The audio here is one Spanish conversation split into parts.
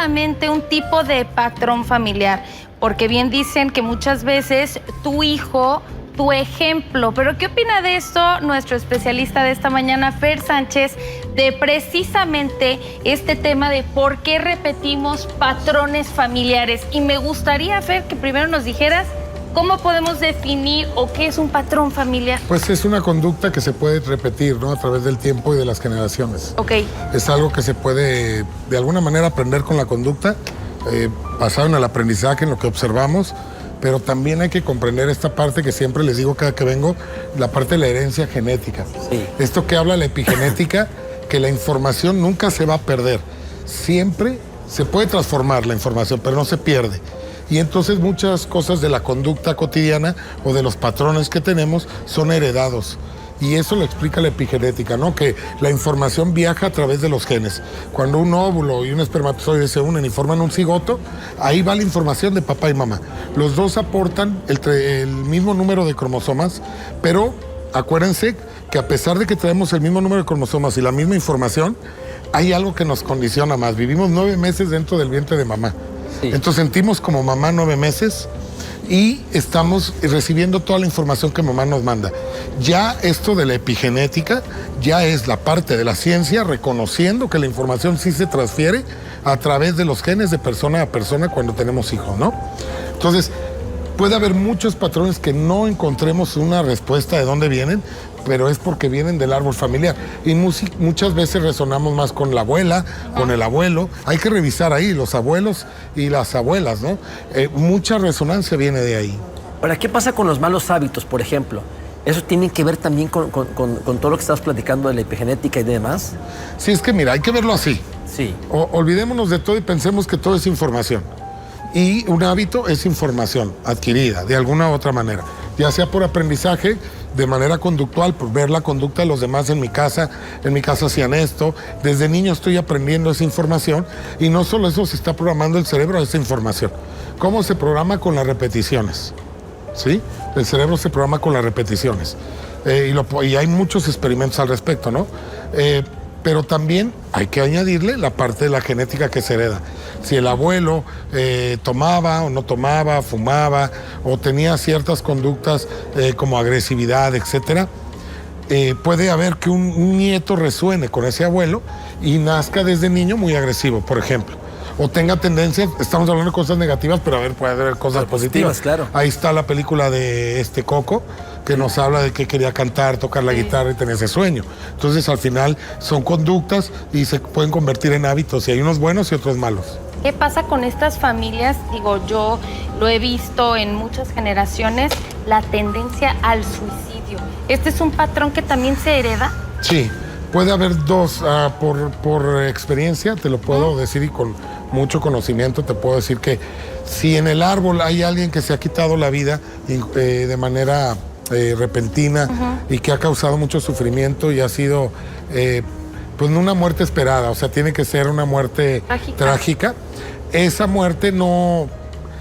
precisamente un tipo de patrón familiar, porque bien dicen que muchas veces tu hijo, tu ejemplo. Pero ¿qué opina de esto nuestro especialista de esta mañana, Fer Sánchez, de precisamente este tema de por qué repetimos patrones familiares? Y me gustaría, Fer, que primero nos dijeras cómo podemos definir o qué es un patrón familiar. Pues es una conducta que se puede repetir, ¿no? A través del tiempo y de las generaciones. Ok. Es algo que se puede, de alguna manera, aprender con la conducta, basado en el aprendizaje, en lo que observamos, pero también hay que comprender esta parte que siempre les digo cada que vengo, la parte de la herencia genética. Sí. Esto que habla la epigenética, que la información nunca se va a perder. Siempre se puede transformar la información, pero no se pierde. Y entonces muchas cosas de la conducta cotidiana o de los patrones que tenemos son heredados. Y eso lo explica la epigenética, ¿no? Que la información viaja a través de los genes. Cuando un óvulo y un espermatozoide se unen y forman un cigoto, ahí va la información de papá y mamá. Los dos aportan el mismo número de cromosomas, pero acuérdense que a pesar de que tenemos el mismo número de cromosomas y la misma información, hay algo que nos condiciona más. Vivimos 9 meses dentro del vientre de mamá. Sí. Entonces sentimos como mamá 9 meses y estamos recibiendo toda la información que mamá nos manda. Ya esto de la epigenética ya es la parte de la ciencia reconociendo que la información sí se transfiere a través de los genes de persona a persona cuando tenemos hijos, ¿no? Entonces, puede haber muchos patrones que no encontremos una respuesta de dónde vienen, pero es porque vienen del árbol familiar. Y muchas veces resonamos más con la abuela, con el abuelo. Hay que revisar ahí los abuelos y las abuelas, ¿no? Mucha resonancia viene de ahí. Ahora, ¿qué pasa con los malos hábitos, por ejemplo? ¿Eso tiene que ver también con todo lo que estás platicando de la epigenética y demás? Sí, es que mira, hay que verlo así. Sí. Olvidémonos de todo y pensemos que todo es información. Y un hábito es información adquirida de alguna u otra manera, ya sea por aprendizaje, de manera conductual, por ver la conducta de los demás en mi casa hacían esto. Desde niño estoy aprendiendo esa información y no solo eso, se está programando el cerebro a esa información. ¿Cómo se programa? Con las repeticiones, ¿sí? El cerebro se programa con las repeticiones. Y hay muchos experimentos al respecto, ¿no? Pero también hay que añadirle la parte de la genética que se hereda. Si el abuelo tomaba o no tomaba, fumaba o tenía ciertas conductas como agresividad, etcétera, puede haber que un nieto resuene con ese abuelo y nazca desde niño muy agresivo, por ejemplo. O tenga tendencias, estamos hablando de cosas negativas, pero a ver, puede haber cosas positivas. Claro. Ahí está la película de Coco, que nos habla de que quería cantar, tocar la guitarra y tener ese sueño. Entonces, al final, son conductas y se pueden convertir en hábitos. Y hay unos buenos y otros malos. ¿Qué pasa con estas familias? Digo, yo lo he visto en muchas generaciones, la tendencia al suicidio. ¿Este es un patrón que también se hereda? Sí, puede haber dos. Por experiencia, te lo puedo decir y con mucho conocimiento, te puedo decir que si en el árbol hay alguien que se ha quitado la vida de manera repentina y que ha causado mucho sufrimiento y ha sido pues no una muerte esperada, o sea, tiene que ser una muerte trágica. Esa muerte no,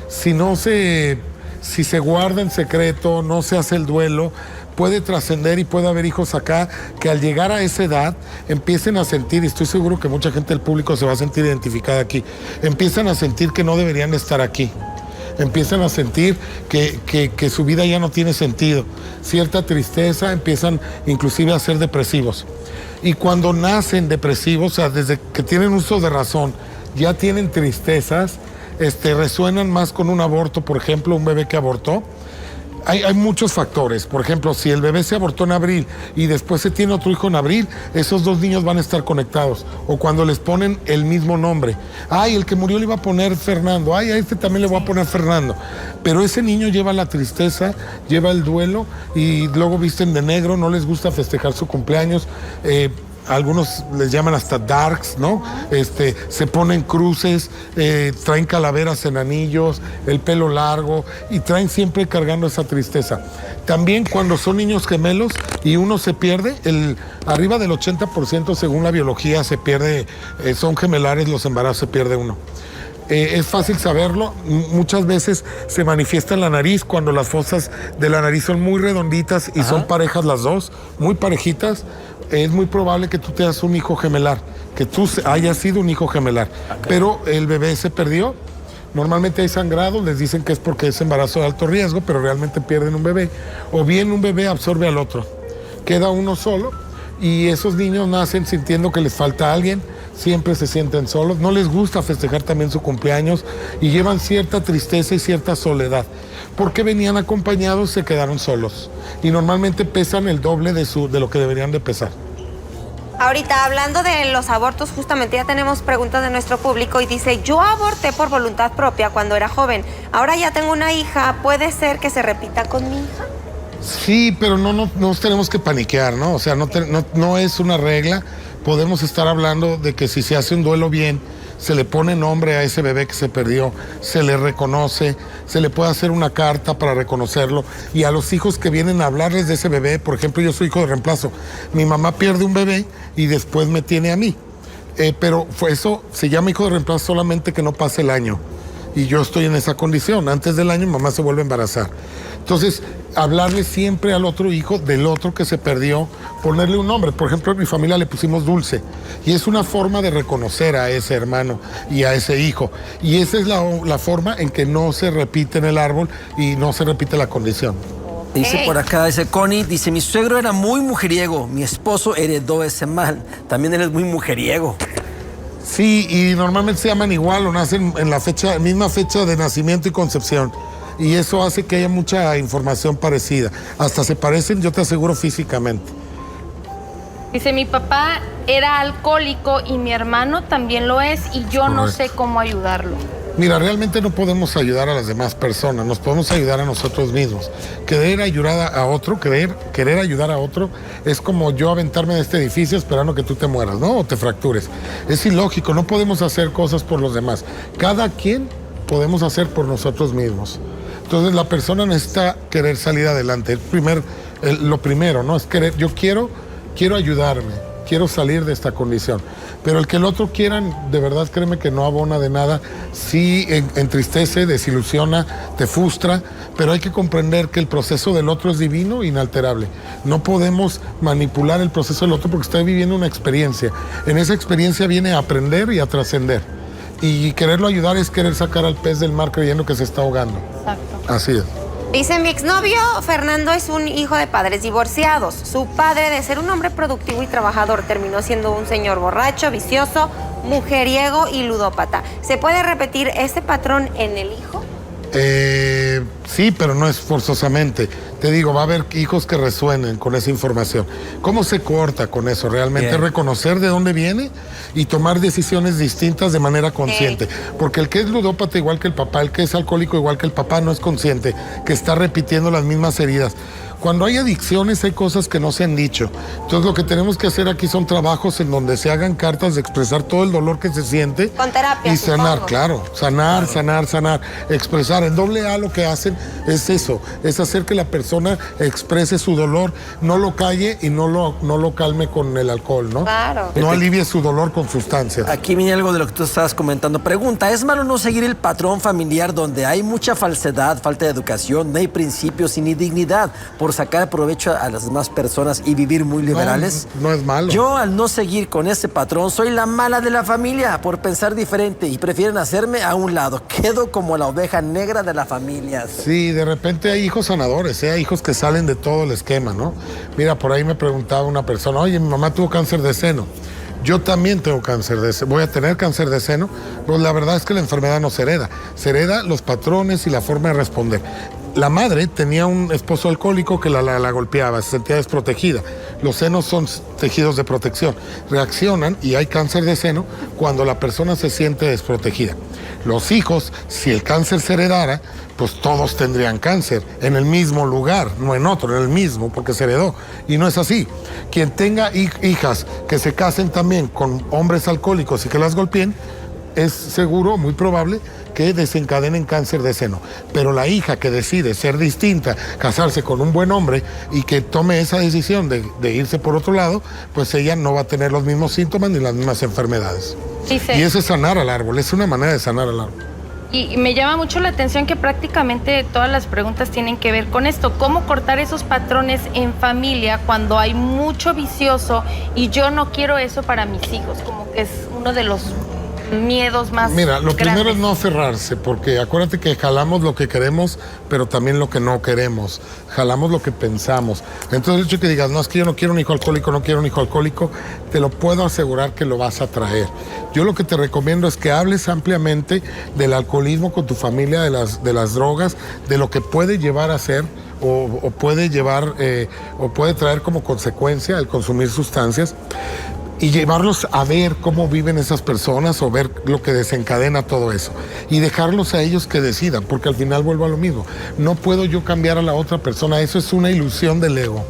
si se guarda en secreto, no se hace el duelo, puede trascender y puede haber hijos acá que al llegar a esa edad empiecen a sentir, y estoy seguro que mucha gente del público se va a sentir identificada aquí, empiezan a sentir que no deberían estar aquí. Empiezan a sentir que su vida ya no tiene sentido. Cierta tristeza, empiezan inclusive a ser depresivos. Y cuando nacen depresivos, o sea, desde que tienen uso de razón, ya tienen tristezas, resuenan más con un aborto, por ejemplo, un bebé que abortó. Hay muchos factores. Por ejemplo, si el bebé se abortó en abril y después se tiene otro hijo en abril, esos dos niños van a estar conectados. O cuando les ponen el mismo nombre. Ay, el que murió le iba a poner Fernando. Ay, a este también le voy a poner Fernando. Pero ese niño lleva la tristeza, lleva el duelo y luego visten de negro, no les gusta festejar su cumpleaños. Algunos les llaman hasta darks, ¿no? Se ponen cruces, traen calaveras en anillos, el pelo largo y traen siempre cargando esa tristeza. También cuando son niños gemelos y uno se pierde, arriba del 80% según la biología se pierde, son gemelares los embarazos, se pierde uno. Es fácil saberlo, muchas veces se manifiesta en la nariz cuando las fosas de la nariz son muy redonditas y son parejas las dos, muy parejitas. Es muy probable que tú te hagas un hijo gemelar, que tú hayas sido un hijo gemelar, pero el bebé se perdió. Normalmente hay sangrado, les dicen que es porque es embarazo de alto riesgo, pero realmente pierden un bebé. O bien un bebé absorbe al otro, queda uno solo y esos niños nacen sintiendo que les falta alguien, siempre se sienten solos, no les gusta festejar también su cumpleaños y llevan cierta tristeza y cierta soledad. Porque venían acompañados, se quedaron solos y normalmente pesan el doble de lo que deberían de pesar. Ahorita, hablando de los abortos, justamente ya tenemos preguntas de nuestro público y dice, yo aborté por voluntad propia cuando era joven, ahora ya tengo una hija, ¿puede ser que se repita con mi hija? Sí, pero no nos tenemos que paniquear, ¿no? O sea, no es una regla. Podemos estar hablando de que si se hace un duelo bien, se le pone nombre a ese bebé que se perdió, se le reconoce, se le puede hacer una carta para reconocerlo y a los hijos que vienen a hablarles de ese bebé, por ejemplo, yo soy hijo de reemplazo, mi mamá pierde un bebé y después me tiene a mí, pero eso se llama hijo de reemplazo solamente que no pase el año y yo estoy en esa condición, antes del año mamá se vuelve a embarazar. Entonces, hablarle siempre al otro hijo del otro que se perdió, ponerle un nombre. Por ejemplo, en mi familia le pusimos Dulce. Y es una forma de reconocer a ese hermano y a ese hijo. Y esa es la forma en que no se repite en el árbol y no se repite la condición. Dice por acá, dice Connie, dice, mi suegro era muy mujeriego, mi esposo heredó ese mal. También él es muy mujeriego. Sí, y normalmente se llaman igual o nacen en la misma fecha de nacimiento y concepción. Y eso hace que haya mucha información parecida. Hasta se parecen, yo te aseguro, físicamente. Dice, mi papá era alcohólico y mi hermano también lo es y yo no sé cómo ayudarlo. Mira, realmente no podemos ayudar a las demás personas, nos podemos ayudar a nosotros mismos. Querer ayudar a otro, querer ayudar a otro, es como yo aventarme de este edificio esperando que tú te mueras, ¿no? O te fractures. Es ilógico, no podemos hacer cosas por los demás. Cada quien podemos hacer por nosotros mismos. Entonces la persona necesita querer salir adelante. Lo primero, ¿no? Es querer, yo quiero ayudarme, quiero salir de esta condición. Pero el que el otro quiera, de verdad, créeme que no abona de nada. Sí entristece, desilusiona, te frustra, pero hay que comprender que el proceso del otro es divino e inalterable. No podemos manipular el proceso del otro porque está viviendo una experiencia. En esa experiencia viene a aprender y a trascender. Y quererlo ayudar es querer sacar al pez del mar creyendo que se está ahogando. Exacto. Así es. Dice, mi exnovio Fernando es un hijo de padres divorciados. Su padre, de ser un hombre productivo y trabajador, terminó siendo un señor borracho, vicioso, mujeriego y ludópata. ¿Se puede repetir este patrón en el hijo? Sí, pero no es forzosamente. Te digo, va a haber hijos que resuenen con esa información. ¿Cómo se corta con eso? Realmente reconocer de dónde viene y tomar decisiones distintas de manera consciente. Porque el que es ludópata igual que el papá, el que es alcohólico igual que el papá, no es consciente que está repitiendo las mismas heridas. Cuando hay adicciones hay cosas que no se han dicho. Entonces lo que tenemos que hacer aquí son trabajos en donde se hagan cartas de expresar todo el dolor que se siente. Con terapia, y sanar, supongo. claro. Sanar. Expresar. En AA lo que hacen es eso, es hacer que la persona exprese su dolor, no lo calle y no lo calme con el alcohol, ¿no? Claro. No alivie su dolor con sustancias. Aquí viene algo de lo que tú estabas comentando. Pregunta, ¿es malo no seguir el patrón familiar donde hay mucha falsedad, falta de educación, no hay principios y ni dignidad por sacar provecho a las demás personas y vivir muy liberales? No es malo. Yo, al no seguir con ese patrón, soy la mala de la familia por pensar diferente y prefieren hacerme a un lado. Quedo como la oveja negra de la familia. Sí, de repente hay hijos sanadores, hay hijos que salen de todo el esquema, ¿no? Mira, por ahí me preguntaba una persona, oye, mi mamá tuvo cáncer de seno. Yo también tengo cáncer de seno. ¿Voy a tener cáncer de seno? Pues la verdad es que la enfermedad no se hereda. Se hereda los patrones y la forma de responder. La madre tenía un esposo alcohólico que la golpeaba, se sentía desprotegida. Los senos son tejidos de protección. Reaccionan y hay cáncer de seno cuando la persona se siente desprotegida. Los hijos, si el cáncer se heredara, pues todos tendrían cáncer en el mismo lugar, no en otro, en el mismo, porque se heredó. Y no es así. Quien tenga hijas que se casen también con hombres alcohólicos y que las golpeen, es seguro, muy probable, que desencadenen cáncer de seno. Pero la hija que decide ser distinta, casarse con un buen hombre y que tome esa decisión de irse por otro lado, pues ella no va a tener los mismos síntomas ni las mismas enfermedades. Sí, sí. Y eso es sanar al árbol, es una manera de sanar al árbol. Y me llama mucho la atención que prácticamente todas las preguntas tienen que ver con esto. ¿Cómo cortar esos patrones en familia cuando hay mucho vicioso y yo no quiero eso para mis hijos? Como que es uno de los miedos más Mira, lo primero grandes. es no aferrarse, porque acuérdate que jalamos lo que queremos, pero también lo que no queremos. Jalamos lo que pensamos. Entonces, el hecho de que digas, no, es que yo no quiero un hijo alcohólico, no quiero un hijo alcohólico, te lo puedo asegurar que lo vas a traer. Yo lo que te recomiendo es que hables ampliamente del alcoholismo con tu familia, de las drogas, de lo que puede llevar a ser o puede llevar o puede traer como consecuencia el consumir sustancias. Y llevarlos a ver cómo viven esas personas o ver lo que desencadena todo eso. Y dejarlos a ellos que decidan, porque al final vuelvo a lo mismo. No puedo yo cambiar a la otra persona, eso es una ilusión del ego.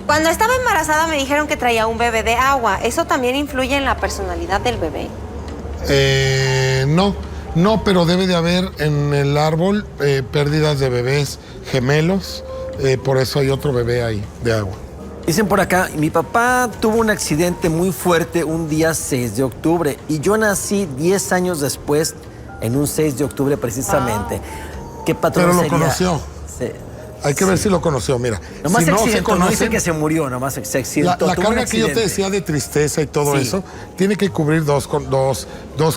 Cuando estaba embarazada me dijeron que traía un bebé de agua. ¿Eso también influye en la personalidad del bebé? No, pero debe de haber en el árbol pérdidas de bebés gemelos, por eso hay otro bebé ahí de agua. Dicen por acá, mi papá tuvo un accidente muy fuerte un día 6 de octubre y yo nací 10 años después, en un 6 de octubre precisamente. ¿Qué patrón Pero lo sería? conoció. Sí. Hay que ver si lo conoció, mira. Nomás si se no se accidentó, no dice conocen, que se murió, nomás se accidentó. la tuvo un carga que yo te accidente. decía de tristeza y todo Sí. eso, tiene que cubrir dos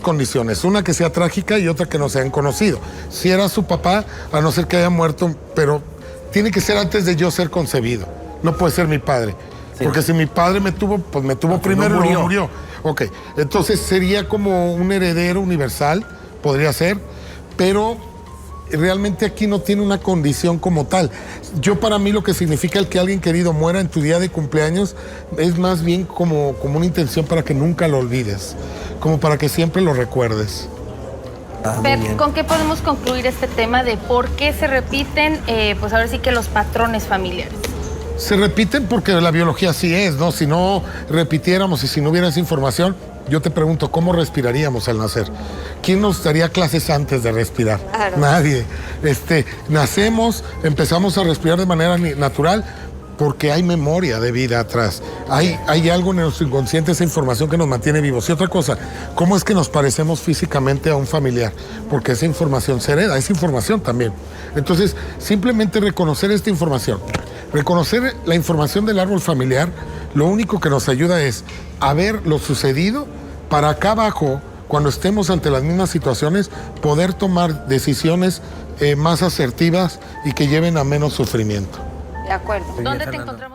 condiciones. Una que sea trágica y otra que no sean conocido. Si era su papá, a no ser que haya muerto, pero tiene que ser antes de yo ser concebido. No puede ser mi padre. Sí. Porque si mi padre me tuvo, pues me tuvo primero y luego murió. Ok, entonces sería como un heredero universal, podría ser, pero realmente aquí no tiene una condición como tal. Yo para mí lo que significa el que alguien querido muera en tu día de cumpleaños es más bien como una intención para que nunca lo olvides, como para que siempre lo recuerdes. Ah, muy Fer, bien. ¿con qué podemos concluir este tema de por qué se repiten, pues ahora sí que los patrones familiares? Se repiten porque la biología así es, ¿no? Si no repitiéramos y si no hubiera esa información, yo te pregunto, ¿cómo respiraríamos al nacer? ¿Quién nos daría clases antes de respirar? Claro. Nadie. Nacemos, empezamos a respirar de manera natural porque hay memoria de vida atrás. Hay algo en nuestro inconsciente, esa información que nos mantiene vivos. Y otra cosa, ¿cómo es que nos parecemos físicamente a un familiar? Porque esa información se hereda, esa información también. Entonces, simplemente reconocer esta información. Reconocer la información del árbol familiar, lo único que nos ayuda es a ver lo sucedido para acá abajo, cuando estemos ante las mismas situaciones, poder tomar decisiones más asertivas y que lleven a menos sufrimiento. De acuerdo. Muy bien, ¿Dónde te Fernando. encontramos?